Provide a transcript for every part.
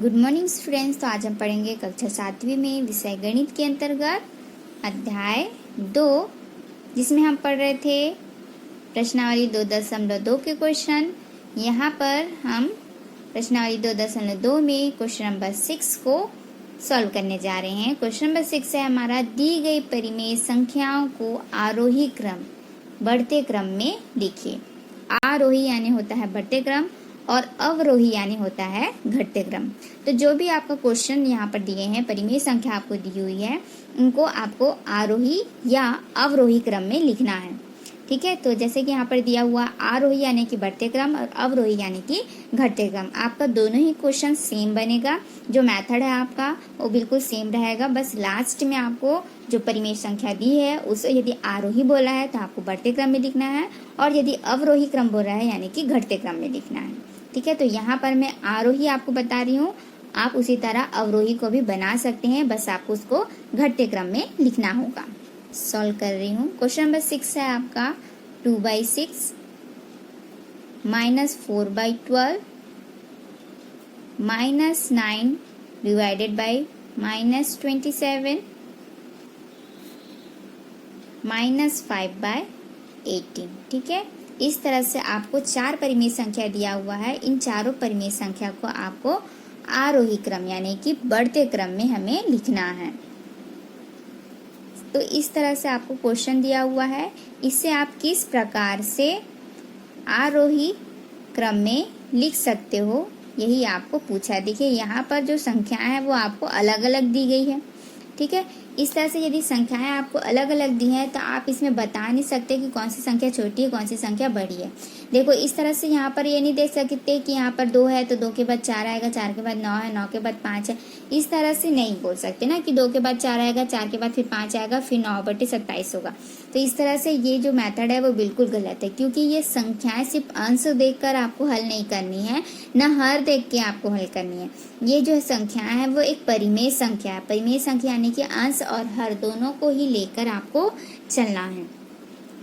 Good morning students. तो आज हम पढ़ेंगे कक्षा 7वीं में विषय गणित के अंतर्गत अध्याय 2, जिसमें हम पढ़ रहे थे प्रश्नावली 2.2 के क्वेश्चन। यहाँ पर हम प्रश्नावली 2.2 में क्वेश्चन नंबर 6 को सॉल्व करने जा रहे हैं। क्वेश्चन नंबर 6 है हमारा, दी गई परिमेय संख्याओं को आरोही क्रम बढ़ते क्रम में लिखिए। आरोही यानी होता है बढ़ते क्रम और अवरोही यानी होता है घटते क्रम। तो जो भी आपका क्वेश्चन यहाँ पर दिए हैं, परिमेय संख्या आपको दी हुई है, उनको आपको आरोही या अवरोही क्रम में लिखना है। ठीक है, तो जैसे कि यहाँ पर दिया हुआ आरोही यानी कि बढ़ते क्रम और अवरोही यानी कि घटते क्रम। आपका दोनों ही क्वेश्चन सेम बनेगा, जो मेथड है आपका वो बिल्कुल सेम रहेगा। बस लास्ट में आपको जो परिमेय संख्या दी है उसे यदि आरोही बोला है तो आपको बढ़ते क्रम में लिखना है, और यदि अवरोही क्रम बोल रहा है यानी कि घटते क्रम में लिखना है। ठीक है, तो यहाँ पर मैं आरोही आपको बता रही हूँ, आप उसी तरह अवरोही को भी बना सकते हैं, बस आपको उसको घटते क्रम में लिखना होगा। सॉल्व कर रही हूँ। क्वेश्चन नंबर 6 है आपका 2/6 -4/12 -9 डिवाइडेड बाई -27 -5/18। ठीक है, इस तरह से आपको 4 परिमेय संख्या दिया हुआ है। इन चारों परिमेय संख्या को आपको आरोही क्रम यानी कि बढ़ते क्रम में हमें लिखना है। तो इस तरह से आपको क्वेश्चन दिया हुआ है, इससे आप किस प्रकार से आरोही क्रम में लिख सकते हो यही आपको पूछा है। देखिए यहाँ पर जो संख्याएं हैं वो आपको अलग अलग दी गई है। ठीक है, इस तरह से यदि संख्याएं आपको अलग अलग दी हैं तो आप इसमें बता नहीं सकते कि कौन सी संख्या छोटी है कौन सी संख्या बड़ी है। देखो इस तरह से यहाँ पर ये नहीं देख सकते कि यहाँ पर 2 है तो 2 के बाद 4 आएगा, 4 के बाद 9 है, 9 के बाद 5 है। इस तरह से नहीं बोल सकते ना कि 2 के बाद 4 आएगा, 4 के बाद फिर 5 आएगा, फिर 9/27 होगा। तो इस तरह से ये जो मेथड है वो बिल्कुल गलत है, क्योंकि ये संख्याएं सिर्फ अंश देखकर आपको हल नहीं करनी है, न हर देख के आपको हल करनी है। ये जो संख्याएं है वो एक परिमेय संख्या है। परिमेय संख्या यानी कि अंश और हर दोनों को ही लेकर आपको चलना है।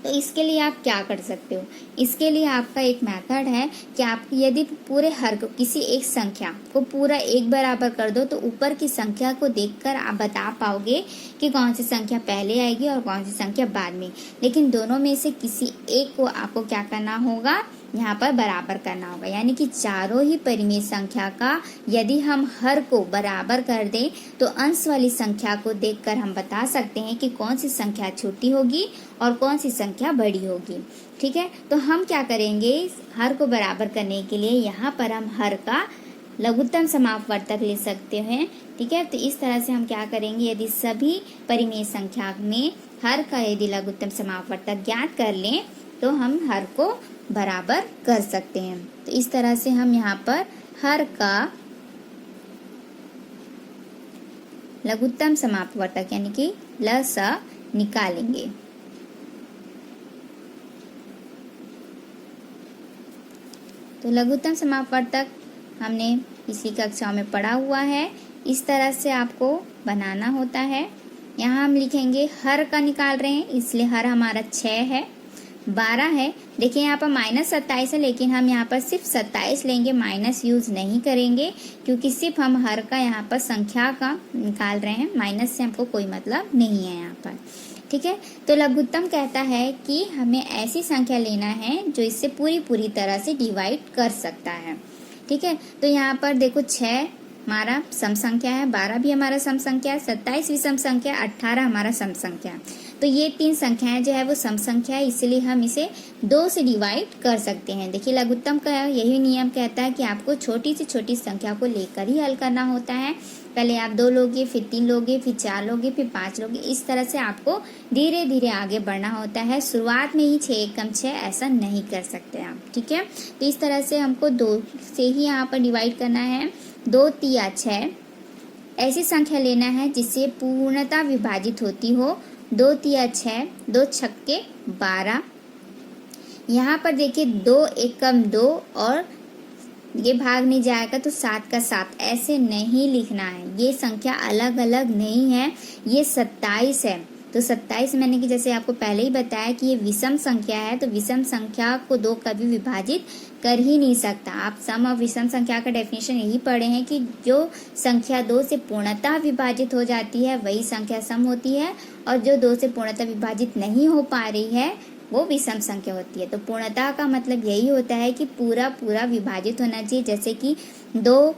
तो इसके लिए आप क्या कर सकते हो, इसके लिए आपका एक मेथड है कि आप यदि पूरे हर को किसी एक संख्या को पूरा एक बराबर कर दो तो ऊपर की संख्या को देखकर आप बता पाओगे कि कौन सी संख्या पहले आएगी और कौन सी संख्या बाद में। लेकिन दोनों में से किसी एक को आपको क्या करना होगा, यहाँ पर बराबर करना होगा। यानी कि चारों ही परिमेय संख्या का यदि हम हर को बराबर कर दें तो अंश वाली संख्या को देखकर हम बता सकते हैं कि कौन सी संख्या छोटी होगी और कौन सी संख्या बड़ी होगी। ठीक है, तो हम क्या करेंगे, हर को बराबर करने के लिए यहाँ पर हम हर का लघुत्तम समापवर्तक ले सकते हैं। ठीक है, तो इस तरह से हम क्या करेंगे, यदि सभी परिमेय संख्या में हर का यदि लघुत्तम समापवर्तक ज्ञात कर लें तो हम हर को बराबर कर सकते हैं। तो इस तरह से हम यहाँ पर हर का लघुत्तम समापवर्तक यानी कि लसा निकालेंगे। तो लघुत्तम समापवर्तक हमने पिछली कक्षाओं में पढ़ा हुआ है, इस तरह से आपको बनाना होता है। यहाँ हम लिखेंगे हर का निकाल रहे हैं, इसलिए हर हमारा 6 है, 12 है। देखिए यहाँ पर -27 है, लेकिन हम यहाँ पर सिर्फ 27 लेंगे, माइनस यूज नहीं करेंगे, क्योंकि सिर्फ हम हर का यहाँ पर संख्या का निकाल रहे हैं, माइनस से हमको कोई मतलब नहीं है यहाँ पर। ठीक है, तो लघुत्तम कहता है कि हमें ऐसी संख्या लेना है जो इससे पूरी तरह से डिवाइड कर सकता है। ठीक है, तो यहाँ पर देखो 6 हमारा सम संख्या है, 12 भी हमारा सम संख्या है, 27 भी सम संख्या है, 18 हमारा सम संख्या है। तो ये 3 संख्याएं जो है वो सम संख्या है, इसलिए हम इसे 2 से डिवाइड कर सकते हैं। देखिए लघुत्तम का यही नियम कहता है कि आपको छोटी से छोटी संख्या को लेकर ही हल करना होता है। पहले आप 2 लोगे, फिर 3 लोगे, फिर 4 लोगे, फिर 5 लोगे। इस तरह से आपको धीरे धीरे आगे बढ़ना होता है। शुरुआत में ही 6 एकम 6 ऐसा नहीं कर सकते आप। ठीक है, तो इस तरह से हमको 2 से ही यहाँ पर डिवाइड करना है। 2 तिया 6 ऐसी संख्या लेना है जिससे पूर्णतः विभाजित होती हो। 2 तिया 6, 2 छक्के 12। यहाँ पर देखिए 2 एकम 2 और ये भाग नहीं जाएगा तो 7 का 7 ऐसे नहीं लिखना है। ये संख्या अलग अलग नहीं है, ये 27 है। तो 27 मैंने कि जैसे आपको पहले ही बताया कि ये विषम संख्या है, तो विषम संख्या को 2 कभी विभाजित कर ही नहीं सकता। आप सम और विषम संख्या का डेफिनेशन यही पढ़े हैं कि जो संख्या 2 से पूर्णतः विभाजित हो जाती है वही संख्या सम होती है, और जो 2 से पूर्णतः विभाजित नहीं हो पा रही है वो विषम संख्या होती है। तो पूर्णतः का मतलब यही होता है कि पूरा पूरा विभाजित होना चाहिए। जैसे कि 2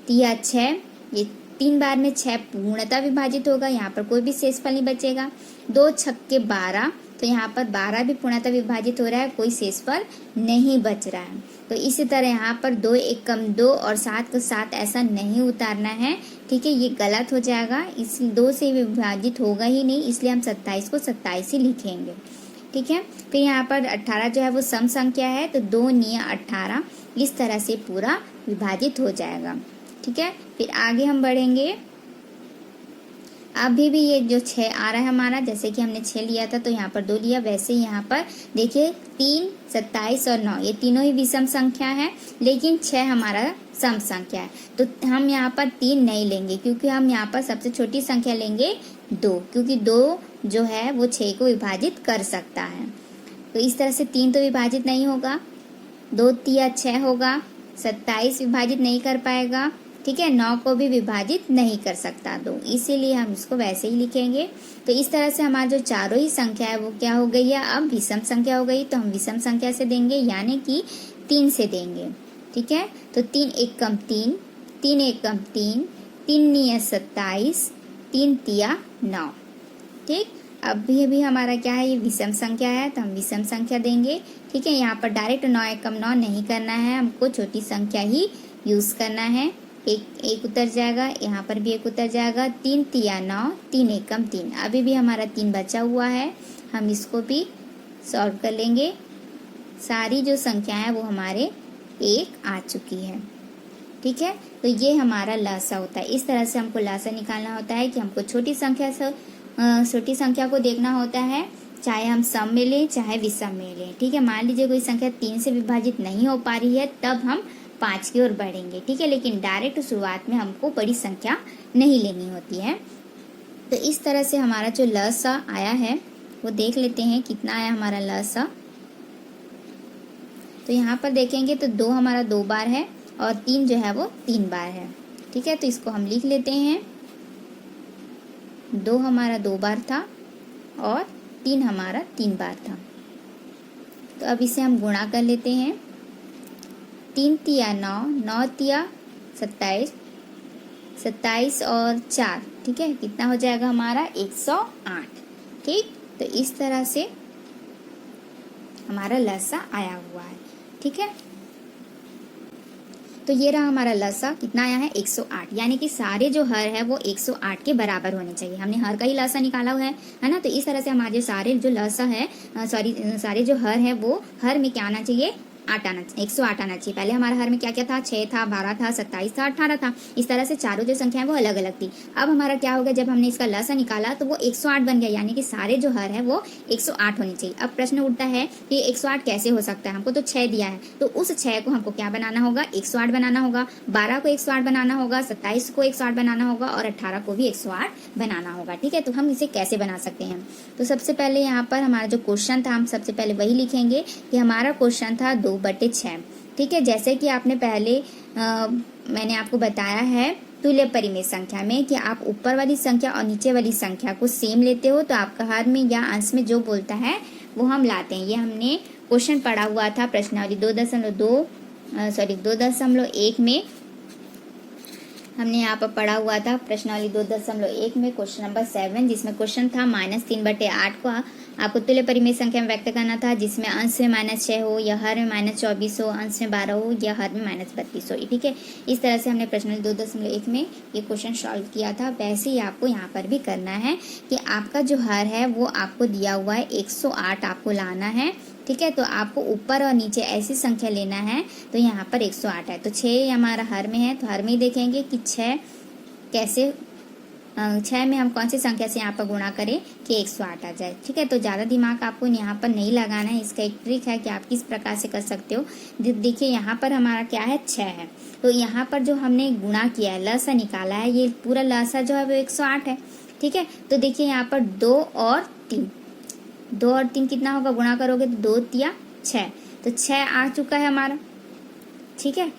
तिया 6, ये 3 बार में 6 पूर्णतः विभाजित होगा, यहाँ पर कोई भी शेषफल नहीं बचेगा। 2 छक्के 12, तो यहाँ पर 12 भी पूर्णतः विभाजित हो रहा है, कोई शेषफल नहीं बच रहा है। तो इसी तरह यहाँ पर 2 एक कम 2 और 7 को 7 ऐसा नहीं उतारना है, ठीक है, ये गलत हो जाएगा। इस 2 से विभाजित होगा ही नहीं, इसलिए हम 27 को 27 ही लिखेंगे, ठीक है। फिर यहाँ पर 18 जो है वो सम संख्या है, तो 2 निया 18 इस तरह से पूरा विभाजित हो जाएगा, ठीक है। फिर आगे हम बढ़ेंगे। अभी भी ये जो 6 आ रहा है हमारा, जैसे कि हमने 6 लिया था तो यहाँ पर 2 लिया, वैसे ही यहाँ पर देखिए 3, 27 और 9 ये तीनों ही विषम संख्या है, लेकिन 6 हमारा सम संख्या है। तो हम यहाँ पर 3 नहीं लेंगे, क्योंकि हम यहाँ पर सबसे छोटी संख्या लेंगे 2, क्योंकि 2 जो है वो 6 को विभाजित कर सकता है। तो इस तरह से 3 तो विभाजित नहीं होगा, 2 तिया 6 होगा, 27 विभाजित नहीं कर पाएगा, ठीक है, 9 को भी विभाजित नहीं कर सकता 2, इसीलिए हम इसको वैसे ही लिखेंगे। तो इस तरह से हमारा जो चारों ही संख्या है वो क्या हो गई है, अब विषम संख्या हो गई। तो हम विषम संख्या से देंगे, यानी कि 3 से देंगे, ठीक है। तो 3 एक कम 3, 3 एक कम 3, 3 निया 27, 3 तिया 9, ठीक। अभी हमारा क्या है, ये विषम संख्या है, तो हम विषम संख्या देंगे, ठीक है। यहाँ पर डायरेक्ट 9 एक कम 9 नहीं करना है, हमको छोटी संख्या ही यूज करना है। एक उतर जाएगा, यहाँ पर भी एक उतर जाएगा, 3 तिया 9, 3 एक कम 3, अभी भी हमारा 3 बचा हुआ है, हम इसको भी सॉल्व कर लेंगे। सारी जो संख्या है वो हमारे 1 आ चुकी है, ठीक है। तो ये हमारा लसा होता है। इस तरह से हमको लसा निकालना होता है कि हमको छोटी संख्या को देखना होता है, चाहे हम सम में लें चाहे विषम में लें, ठीक है। मान लीजिए कोई संख्या 3 से विभाजित नहीं हो पा रही है, तब हम 5 की ओर बढ़ेंगे, ठीक है, लेकिन डायरेक्ट शुरुआत में हमको बड़ी संख्या नहीं लेनी होती है। तो इस तरह से हमारा जो लसा आया है वो देख लेते हैं कितना आया हमारा लसा। तो यहाँ पर देखेंगे तो 2 हमारा 2 बार है और 3 जो है वो 3 बार है, ठीक है। तो इसको हम लिख लेते हैं, 2 हमारा 2 बार था और 3 हमारा 3 बार था। तो अब इसे हम गुणा कर लेते हैं, 3 तिया 9, 9 तिया 27, 27 और 4, ठीक है, कितना हो जाएगा हमारा 108, ठीक। तो इस तरह से हमारा लसा आया हुआ है, ठीक है। तो ये रहा हमारा लसा, कितना आया है 108, यानी कि सारे जो हर है वो 108 के बराबर होने चाहिए। हमने हर का ही लसा निकाला हुआ है ना। तो इस तरह से हमारे सारे जो लसा है सारे जो हर है वो हर में क्या आना चाहिए, 108 आना चाहिए। पहले हमारा हर में क्या क्या था, 6 था, 12 था, 27 था, 18 था। इस तरह से चारों जो संख्या है वो अलग अलग थी। अब हमारा क्या होगा, जब हमने इसका लसा निकाला तो वो 108 बन गया, यानी कि सारे जो हर है वो 108 होने चाहिए। अब प्रश्न उठता है कि 108 कैसे हो सकता है, हमको तो 6 दिया है, तो उस 6 को हमको क्या बनाना होगा, 108 बनाना होगा, 12 को 108 बनाना होगा, 27 को 108 बनाना होगा और 18 को भी 108 बनाना होगा, ठीक है। तो हम इसे कैसे बना सकते हैं, तो सबसे पहले यहाँ पर हमारा जो क्वेश्चन था हम सबसे पहले वही लिखेंगे कि हमारा क्वेश्चन था 2/6, ठीक है। जैसे कि आपने पहले मैंने आपको बताया है तुल्य परिमेय संख्या में कि आप ऊपर वाली संख्या और नीचे वाली संख्या को सेम लेते हो तो आपका हर में या अंश में जो बोलता है वो हम लाते हैं। ये हमने क्वेश्चन पढ़ा हुआ था प्रश्नावली 2.1 में, हमने यहाँ पर पढ़ा हुआ था प्रश्नावली 2.1 में क्वेश्चन नंबर 7, जिसमें क्वेश्चन था -3/8 को आपको तुल्य परिमेय संख्या में व्यक्त करना था, जिसमें अंश में -6 हो या हर में -24 हो, अंश में 12 हो या हर में -32 हो, ठीक है। इस तरह से हमने प्रश्नावली 2.1 में ये क्वेश्चन सॉल्व किया था। वैसे ही आपको यहाँ पर भी करना है कि आपका जो हर है वो आपको दिया हुआ है 108 आपको लाना है, ठीक है। तो आपको ऊपर और नीचे ऐसी संख्या लेना है, तो यहाँ पर 108 है तो 6 हमारा हर में है, तो हर में ही देखेंगे कि 6 कैसे 6 में हम कौन सी संख्या से यहाँ पर गुणा करें कि 108 आ जाए, ठीक है। तो ज़्यादा दिमाग आपको यहाँ पर नहीं लगाना है, इसका एक ट्रिक है कि आप किस प्रकार से कर सकते हो। देखिए यहाँ पर हमारा क्या है 6 है, तो यहाँ पर जो हमने गुणा किया है लसा निकाला है, ये पूरा लसा जो है वो 108 है, ठीक है। तो देखिए यहाँ पर 2 और 3, 2 और 3 कितना होगा, गुणा करोगे तो 2 तिया 6, तो 6 आ चुका है हमारा। ठीक है,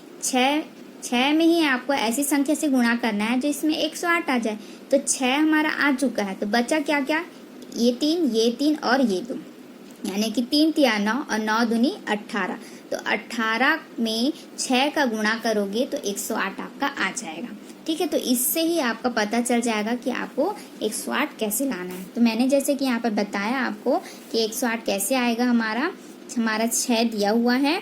6 में ही आपको ऐसी संख्या से गुणा करना है जो इसमें 108 आ जाए। तो 6 हमारा आ चुका है, तो बचा क्या क्या, ये 3 और ये 2, यानी कि 3 तिया 9 और 9 दूनी 18। तो 18 में 6 का गुणा करोगे तो 108 आपका आ जाएगा। ठीक है, तो इससे ही आपका पता चल जाएगा कि आपको 108 कैसे लाना है। तो मैंने जैसे कि यहाँ पर बताया आपको कि 108 कैसे आएगा। हमारा 6 दिया हुआ है,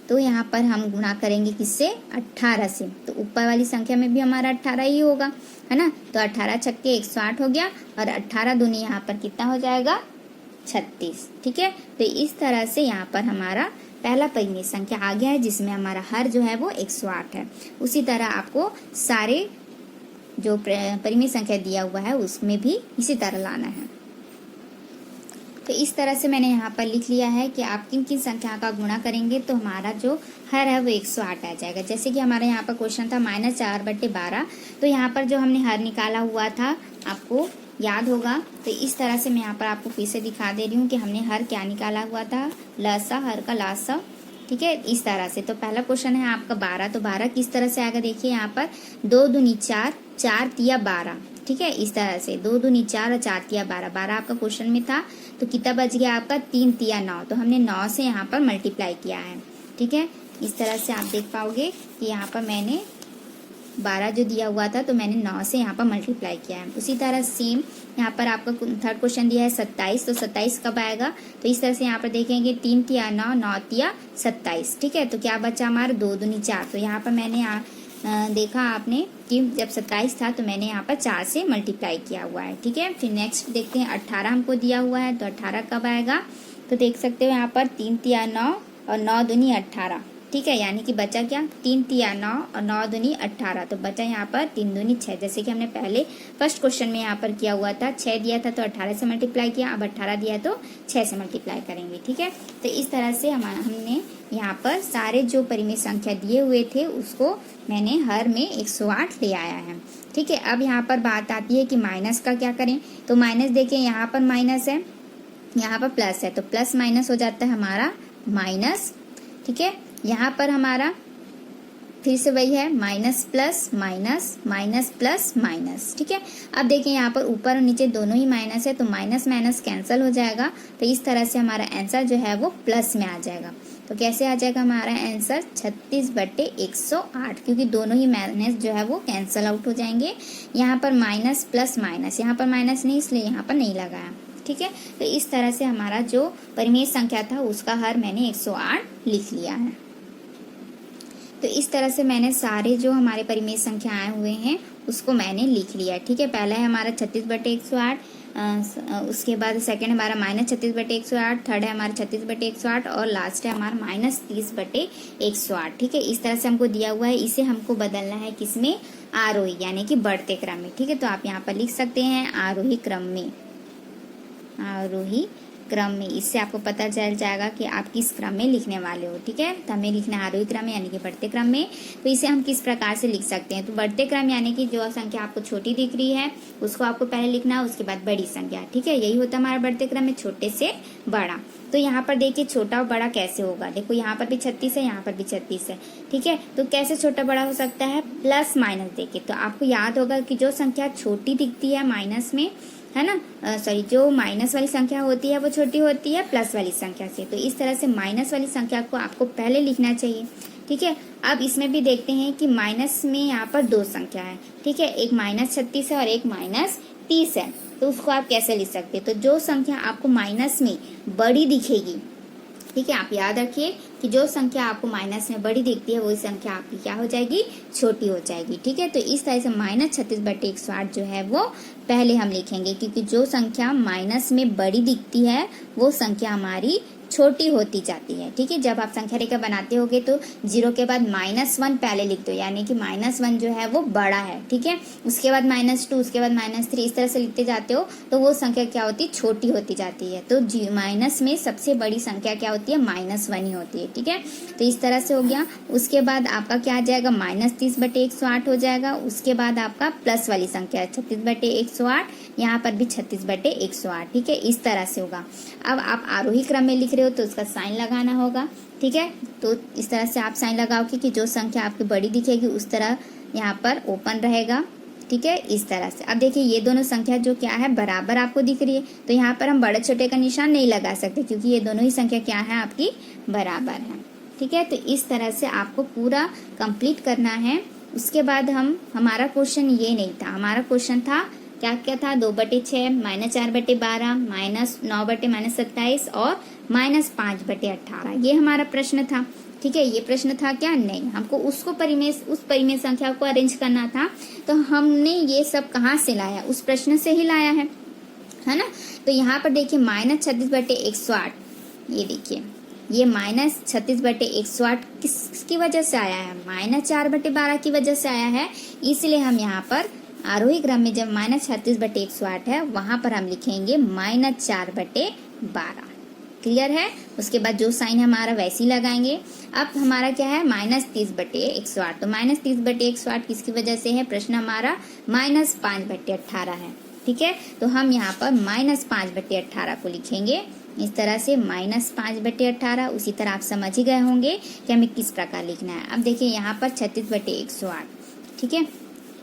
तो यहाँ पर हम गुणा करेंगे किससे, 18 से। तो ऊपर वाली संख्या में भी हमारा 18 ही होगा, है ना। तो 18 छक्के 108 हो गया, और 18 दूनी यहाँ पर कितना हो जाएगा, 36। ठीक है, तो इस तरह से यहाँ पर हमारा पहला परिमेय संख्या आ गया है, जिसमें हमारा हर जो है वो 108 है। उसी तरह आपको सारे जो परिमेय संख्या दिया हुआ है उसमें भी इसी तरह लाना है। तो इस तरह से मैंने यहाँ पर लिख लिया है कि आप किन किन संख्या का गुणा करेंगे तो हमारा जो हर है वो 108 आ जाएगा। जैसे कि हमारे यहाँ पर क्वेश्चन था -4/12, तो यहाँ पर जो हमने हर निकाला हुआ था आपको याद होगा। तो इस तरह से मैं यहाँ पर आपको फिर से दिखा दे रही हूँ कि हमने हर क्या निकाला हुआ था, लसा, हर का लासा। ठीक है, इस तरह से। तो पहला क्वेश्चन है आपका 12, तो 12 किस तरह से आएगा, देखिए यहाँ पर 2 दूनी 4, 4 तिया 12। ठीक है, इस तरह से 2 दूनी 4 और 4 तिया 12, 12 आपका क्वेश्चन में था। तो कितना बच गया आपका, 3 तिया 9, तो हमने 9 से यहाँ पर मल्टीप्लाई किया है। ठीक है, इस तरह से आप देख पाओगे कि यहाँ पर मैंने 12 जो दिया हुआ था तो मैंने 9 से यहाँ पर मल्टीप्लाई किया है। उसी तरह सेम यहाँ पर आपका थर्ड क्वेश्चन दिया है 27, तो 27 कब आएगा, तो इस तरह से यहाँ पर देखेंगे 3 तिया 9, 9 तिया 27। ठीक है, तो क्या बचा हमारा, 2 दूनी 4, तो यहाँ पर मैंने देखा आपने कि जब 27 था तो मैंने यहाँ पर 4 से मल्टीप्लाई किया हुआ है। ठीक है, फिर नेक्स्ट देखते हैं 18 हमको दिया हुआ है, तो 18 कब आएगा, तो देख सकते हो यहाँ पर 3 तिया 9 और 9 दूनी 18। ठीक है, यानी कि बचा क्या, 3 तिया 9 और 9 दूनी 18, तो बचा यहाँ पर 3 दूनी 6, जैसे कि हमने पहले फर्स्ट क्वेश्चन में यहाँ पर किया हुआ था। 6 दिया था तो 18 से मल्टीप्लाई किया, अब 18 दिया तो 6 से मल्टीप्लाई करेंगे। ठीक है, तो इस तरह से हमने यहाँ पर सारे जो परिमेय संख्या दिए हुए थे उसको मैंने हर में 108 ले आया है। ठीक है, अब यहाँ पर बात आती है कि माइनस का क्या करें, तो माइनस देखिए यहाँ पर माइनस है, यहाँ पर प्लस है, तो प्लस माइनस हो जाता है हमारा माइनस। ठीक है, यहाँ पर हमारा फिर से वही है, minus plus minus, minus plus minus. ठीक है, अब देखिए यहाँ पर ऊपर और नीचे दोनों ही माइनस है, तो माइनस माइनस कैंसिल हो जाएगा। तो इस तरह से हमारा आंसर जो है वो प्लस में आ जाएगा। तो कैसे आ जाएगा हमारा आंसर, 36/108, क्योंकि दोनों ही माइनस जो है वो कैंसिल आउट हो जाएंगे। यहाँ पर माइनस प्लस माइनस, यहाँ पर माइनस नहीं इसलिए यहाँ पर नहीं लगाया। ठीक है, तो इस तरह से हमारा जो परिमेय संख्या था उसका हर मैंने 108 लिख लिया है। तो इस तरह से मैंने सारे जो हमारे परिमेय संख्या आए हुए हैं उसको मैंने लिख लिया। ठीक है, पहला है हमारा 36/108, उसके बाद सेकंड हमारा -36/108, थर्ड है हमारा 36/108 और लास्ट है हमारा -30/108। ठीक है, इस तरह से हमको दिया हुआ है, इसे हमको बदलना है किसमें, आरोही यानी कि बढ़ते क्रम में। ठीक है, तो आप यहाँ पर लिख सकते हैं आरोही क्रम में, आरोही क्रम में। इससे आपको पता चल जाएगा कि आप किस क्रम में लिखने वाले हो। ठीक है, तो हमें लिखना है आरोही क्रम में यानी कि बढ़ते क्रम में। तो इसे हम किस प्रकार से लिख सकते हैं, तो बढ़ते क्रम यानी कि जो संख्या आपको छोटी दिख रही है उसको आपको पहले लिखना है, उसके बाद बड़ी संख्या। ठीक है, यही होता है हमारा बढ़ते क्रम में, छोटे से बड़ा। तो यहाँ पर देखिए छोटा और बड़ा कैसे होगा, देखो यहाँ पर भी 36 है, यहाँ पर भी 36 है। ठीक है, तो कैसे छोटा बड़ा हो सकता है, प्लस माइनस देखिए। तो आपको याद होगा कि जो संख्या छोटी दिखती है माइनस में, है ना, सॉरी, जो माइनस वाली संख्या होती है वो छोटी होती है प्लस वाली संख्या से। तो इस तरह से माइनस वाली संख्या को आपको पहले लिखना चाहिए। ठीक है, अब इसमें भी देखते हैं कि माइनस में यहाँ पर 2 संख्या है। ठीक है, एक -36 है और एक -30 है, तो उसको आप कैसे लिख सकते हैं, तो जो संख्या आपको माइनस में बड़ी दिखेगी, ठीक है, आप याद रखिए कि जो संख्या आपको माइनस में बड़ी दिखती है वही संख्या आपकी क्या हो जाएगी, छोटी हो जाएगी। ठीक है, तो इस तरह से -36/108 जो है वो पहले हम लिखेंगे, क्योंकि जो संख्या माइनस में बड़ी दिखती है वो संख्या हमारी छोटी होती जाती है। ठीक है, जब आप संख्या रेखा बनाते होगे तो 0 के बाद -1 पहले लिख दो, यानी कि -1 जो है वो बड़ा है। ठीक है, उसके बाद -2, उसके बाद -3, इस तरह से लिखते जाते हो तो वो संख्या क्या होती है, छोटी होती जाती है। तो माइनस में सबसे बड़ी संख्या क्या होती है, -1 ही होती है। ठीक है, तो इस तरह से हो गया। उसके बाद आपका क्या आ जाएगा, -30/108 हो जाएगा। उसके बाद आपका प्लस वाली संख्या 36/108, यहाँ पर भी 36/108। ठीक है, इस तरह से होगा। अब आप आरोही क्रम में लिख रहे हो तो उसका साइन लगाना होगा। ठीक है, तो इस तरह से आप साइन लगाओगे कि जो संख्या आपकी बड़ी दिखेगी उस तरह यहाँ पर ओपन रहेगा। ठीक है, इस तरह से। अब देखिए ये दोनों संख्या जो क्या है, बराबर आपको दिख रही है, तो यहाँ पर हम बड़े छोटे का निशान नहीं लगा सकते क्योंकि ये दोनों ही संख्या क्या है, आपकी बराबर है। ठीक है, तो इस तरह से आपको पूरा कंप्लीट करना है। उसके बाद हमारा क्वेश्चन ये नहीं था, हमारा क्वेश्चन था क्या क्या था, 2/6, -4/12, -9/-27 और -5/18, ये हमारा प्रश्न था। ठीक है, ये प्रश्न था क्या, नहीं, हमको उस परिमेय संख्या को अरेंज करना था। तो हमने ये सब कहाँ से लाया, उस प्रश्न से ही लाया है ना। तो यहाँ पर देखिए -36/108, ये देखिए ये -36/108 किसकी वजह से आया है, -4/12 की वजह से आया है। इसलिए हम यहाँ पर आरोही क्रम में जब -36/108 है वहां पर हम लिखेंगे -4/12। क्लियर है। उसके बाद जो साइन हमारा वैसे ही लगाएंगे। अब हमारा क्या है, -30/108, तो -30/108 किसकी वजह से है, प्रश्न हमारा -5/18 है। ठीक है, तो हम यहाँ पर -5/18 को लिखेंगे इस तरह से, -5/18। उसी तरह आप समझ ही गए होंगे कि हमें किस प्रकार लिखना है। अब देखिए यहाँ पर 36/108, ठीक है,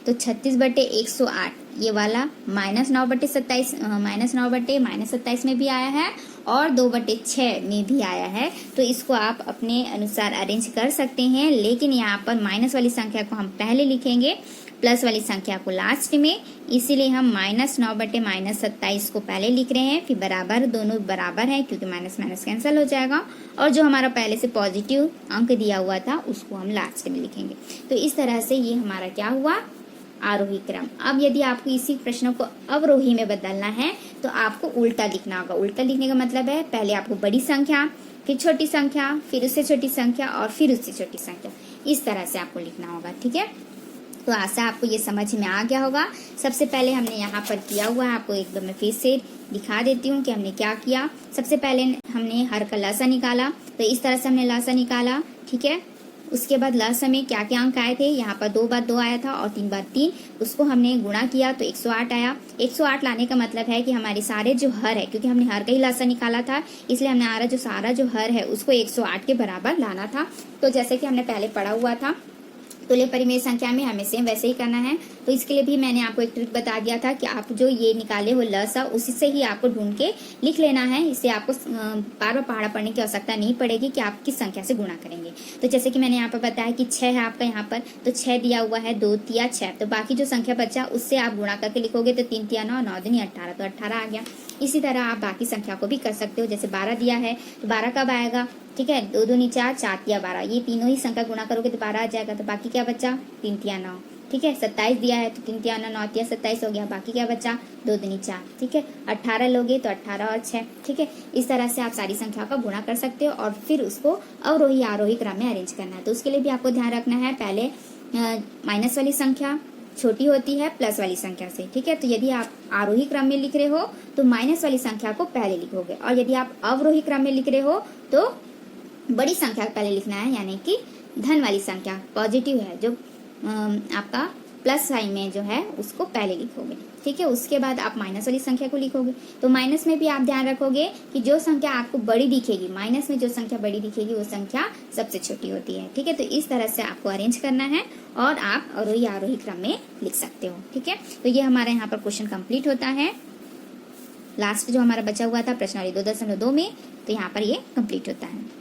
तो 36/108 ये वाला -9/27, -9/-27 में भी आया है और 2/6 में भी आया है। तो इसको आप अपने अनुसार अरेंज कर सकते हैं, लेकिन यहाँ पर माइनस वाली संख्या को हम पहले लिखेंगे, प्लस वाली संख्या को लास्ट में। इसीलिए हम -9/-27 को पहले लिख रहे हैं, फिर बराबर, दोनों बराबर हैं क्योंकि माइनस माइनस कैंसिल हो जाएगा, और जो हमारा पहले से पॉजिटिव अंक दिया हुआ था उसको हम लास्ट में लिखेंगे। तो इस तरह से ये हमारा क्या हुआ, आरोही क्रम। अब यदि आपको इसी प्रश्नों को अवरोही में बदलना है तो आपको उल्टा लिखना होगा। उल्टा लिखने का मतलब है पहले आपको बड़ी संख्या, फिर छोटी संख्या, फिर उससे छोटी संख्या और फिर उससे छोटी संख्या, इस तरह से आपको लिखना होगा। ठीक है, तो आशा आपको ये समझ में आ गया होगा। सबसे पहले हमने यहाँ पर किया हुआ है, आपको एक बार मैं फिर से दिखा देती हूँ कि हमने क्या किया। सबसे पहले हमने हर का लसा निकाला, तो इस तरह से हमने लसा निकाला। ठीक है, उसके बाद लसा में क्या क्या अंक आए थे, यहाँ पर 2 बार 2 आया था और 3 बार 3, उसको हमने गुणा किया तो 108 आया। 108 लाने का मतलब है कि हमारे सारे जो हर है, क्योंकि हमने हर का ही लसा निकाला था, इसलिए हमने सारा जो हर है उसको 108 के बराबर लाना था। तो जैसे कि हमने पहले पढ़ा हुआ था तुल्य परिमेय संख्या में हमें सेम वैसे ही करना है। तो इसके लिए भी मैंने आपको एक ट्रिक बता दिया था कि आप जो ये निकाले हो लसा, उसी से ही आपको ढूंढ के लिख लेना है। इससे आपको बार बार पहाड़ा पढ़ने की आवश्यकता नहीं पड़ेगी कि आप किस संख्या से गुणा करेंगे। तो जैसे कि मैंने यहाँ पर बताया कि 6 है आपका, यहाँ पर तो 6 दिया हुआ है, 2 तिया 6, तो बाकी जो संख्या बचा उससे आप गुणा करके लिखोगे तो 3 तिया 9, 9 दूनी 18, तो 18 आ गया। इसी तरह आप बाकी संख्या को भी कर सकते हो। जैसे 12 दिया है तो 12 कब आएगा, ठीक है, 2 दूनी 4, 4 तिया 12, ये तीनों ही संख्या गुणा करोगे तो 12 आ जाएगा। तो बाकी क्या बचा, 3 तिया 9। ठीक है, 27 दिया है तो 3 तिया 9, 9 तिया 27 हो गया। बाकी क्या बचा, 2 दूनी 4। ठीक है, 18 लोगे तो 18 और 6। ठीक है, इस तरह से आप सारी संख्या का गुणा कर सकते हो और फिर उसको अवरोही आरोही क्रम में अरेंज करना है। तो उसके लिए भी आपको ध्यान रखना है, पहले माइनस वाली संख्या छोटी होती है प्लस वाली संख्या से। ठीक है, तो यदि आप आरोही क्रम में लिख रहे हो तो माइनस वाली संख्या को पहले लिखोगे, और यदि आप अवरोही क्रम में लिख रहे हो तो बड़ी संख्या पहले लिखना है, यानी कि धन वाली संख्या, पॉजिटिव है जो आपका प्लस साइन में जो है उसको पहले लिखोगे। ठीक है, उसके बाद आप माइनस वाली संख्या को लिखोगे। तो माइनस में भी आप ध्यान रखोगे कि जो संख्या आपको बड़ी दिखेगी, माइनस में जो संख्या बड़ी दिखेगी वो संख्या सबसे छोटी होती है। ठीक है, तो इस तरह से आपको अरेंज करना है और आप अवरोही आरोही क्रम में लिख सकते हो। ठीक है, तो ये हमारे यहाँ पर क्वेश्चन कंप्लीट होता है। लास्ट जो हमारा बचा हुआ था प्रश्नावली 2.2 में, तो यहाँ पर ये कंप्लीट होता है।